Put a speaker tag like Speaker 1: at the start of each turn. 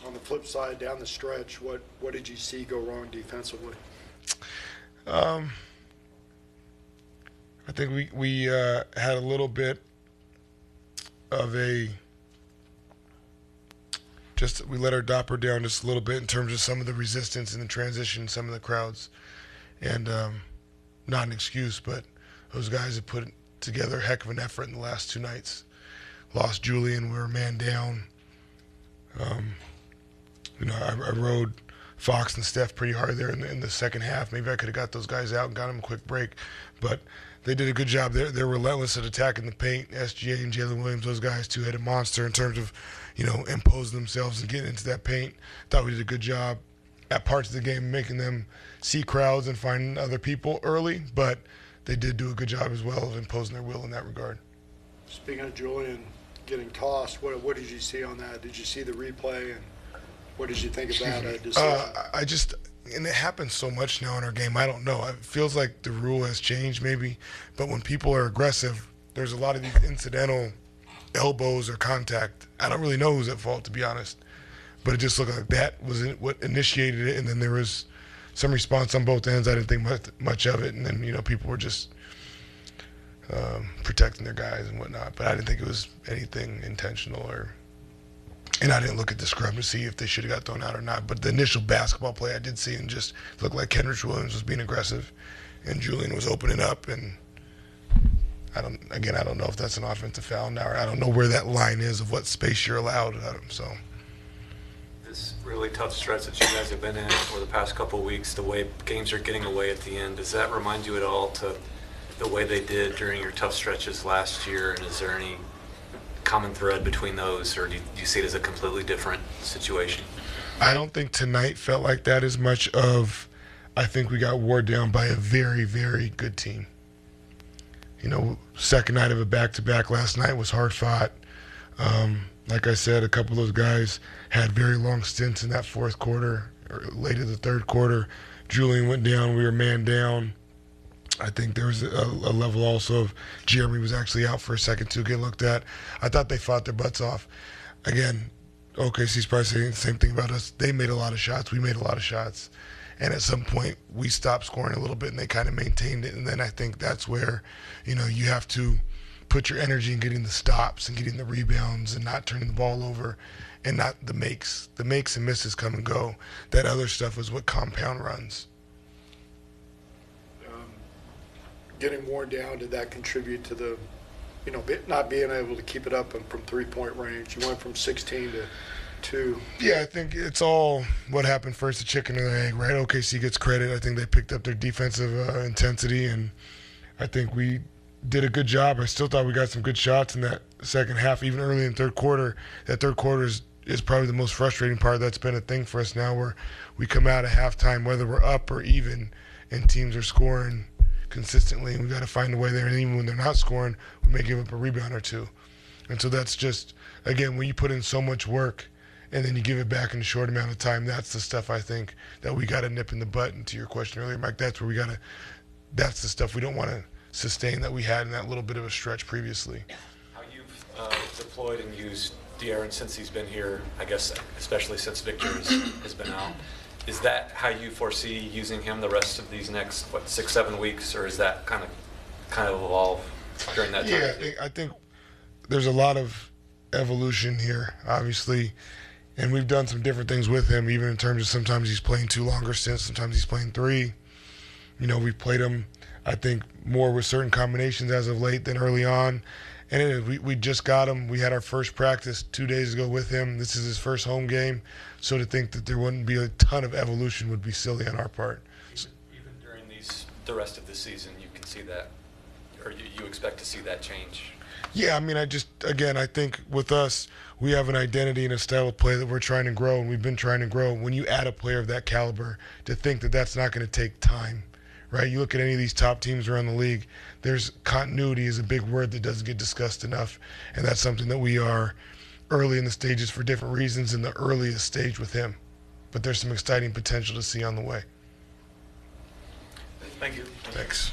Speaker 1: On the flip side, down the stretch, what did you see go wrong defensively?
Speaker 2: I think we had a little bit of we let our dopper down just a little bit in terms of some of the resistance and the transition, some of the crowds, and not an excuse, but those guys have put together a heck of an effort in the last 2 nights. Lost Julian, we were a man down. I rode Fox and Steph pretty hard there in the second half. Maybe I could have got those guys out and got them a quick break, but they did a good job. They're relentless at attacking the paint. SGA and Jalen Williams, those guys, two-headed monster in terms of, imposing themselves and getting into that paint. Thought we did a good job at parts of the game making them see crowds and finding other people early, but they did do a good job as well of imposing their will in that regard.
Speaker 1: Speaking of Julian getting tossed, what did you see on that? Did you see the replay, and what did you think of that? And it happens so much now in our game. I don't know. It feels like the rule has changed maybe, but when people are aggressive, there's a lot of these incidental elbows or contact. I don't really know who's at fault, to be honest, but it just looked like that was what initiated it, and then there was some response on both ends. I didn't think much of it, and then people were just protecting their guys and whatnot, but I didn't think it was anything intentional and I didn't look at the scrum to see if they should have got thrown out or not. But the initial basketball play I did see, and just looked like Kenrich Williams was being aggressive and Julian was opening up. And I don't know if that's an offensive foul now, or I don't know where that line is of what space you're allowed.
Speaker 3: This really tough stretch that you guys have been in for the past couple of weeks, the way games are getting away at the end, does that remind you at all to the way they did during your tough stretches last year? And is there any common thread between those, or do you see it as a completely different situation?
Speaker 2: I don't think tonight felt like that as much of, I think we got wore down by a very, very good team. Second night of a back-to-back last night was hard fought. Like I said, a couple of those guys had very long stints in that fourth quarter, or late in the third quarter. Julian went down, we were man down. I think there was a level also of Jeremy was actually out for a second too, getting looked at. I thought they fought their butts off. Again, OKC's probably saying the same thing about us. They made a lot of shots. We made a lot of shots. And at some point, we stopped scoring a little bit, and they kind of maintained it. And then I think that's where, you have to put your energy in getting the stops and getting the rebounds and not turning the ball over, and not the makes. The makes and misses come and go. That other stuff is what compound runs.
Speaker 1: Getting worn down, did that contribute to the, not being able to keep it up from 3-point range? You went from 16 to 2.
Speaker 2: Yeah, I think it's all what happened first, the chicken and the egg, right? OKC gets credit. I think they picked up their defensive intensity, and I think we did a good job. I still thought we got some good shots in that second half, even early in the third quarter. That third quarter is probably the most frustrating part. That's been a thing for us now, where we come out at halftime, whether we're up or even, and teams are scoring consistently, and we got to find a way there. And even when they're not scoring, we may give up a rebound or two. And so that's just, again, when you put in so much work and then you give it back in a short amount of time, that's the stuff I think that we got to nip in the butt. And to your question earlier, Mike, that's the stuff we don't want to sustain that we had in that little bit of a stretch previously.
Speaker 3: How you've deployed and used De'Aaron since he's been here, I guess, especially since Victor has been out. Is that how you foresee using him the rest of these next 6-7 weeks, or is that kind of evolve during that time?
Speaker 2: Yeah, I think there's a lot of evolution here, obviously, and we've done some different things with him, even in terms of sometimes he's playing 2 longer stints, sometimes he's playing 3. We've played him, I think, more with certain combinations as of late than early on. And we just got him. We had our first practice 2 days ago with him. This is his first home game. So to think that there wouldn't be a ton of evolution would be silly on our part.
Speaker 3: Even during the rest of the season, you can see that, or you expect to see that change?
Speaker 2: Yeah, I think with us, we have an identity and a style of play that we're trying to grow, and we've been trying to grow. When you add a player of that caliber, to think that that's not going to take time, right? You look at any of these top teams around the league, there's continuity is a big word that doesn't get discussed enough, and that's something that we are early in the stages for different reasons in the earliest stage with him. But there's some exciting potential to see on the way.
Speaker 3: Thank you.
Speaker 2: Thanks.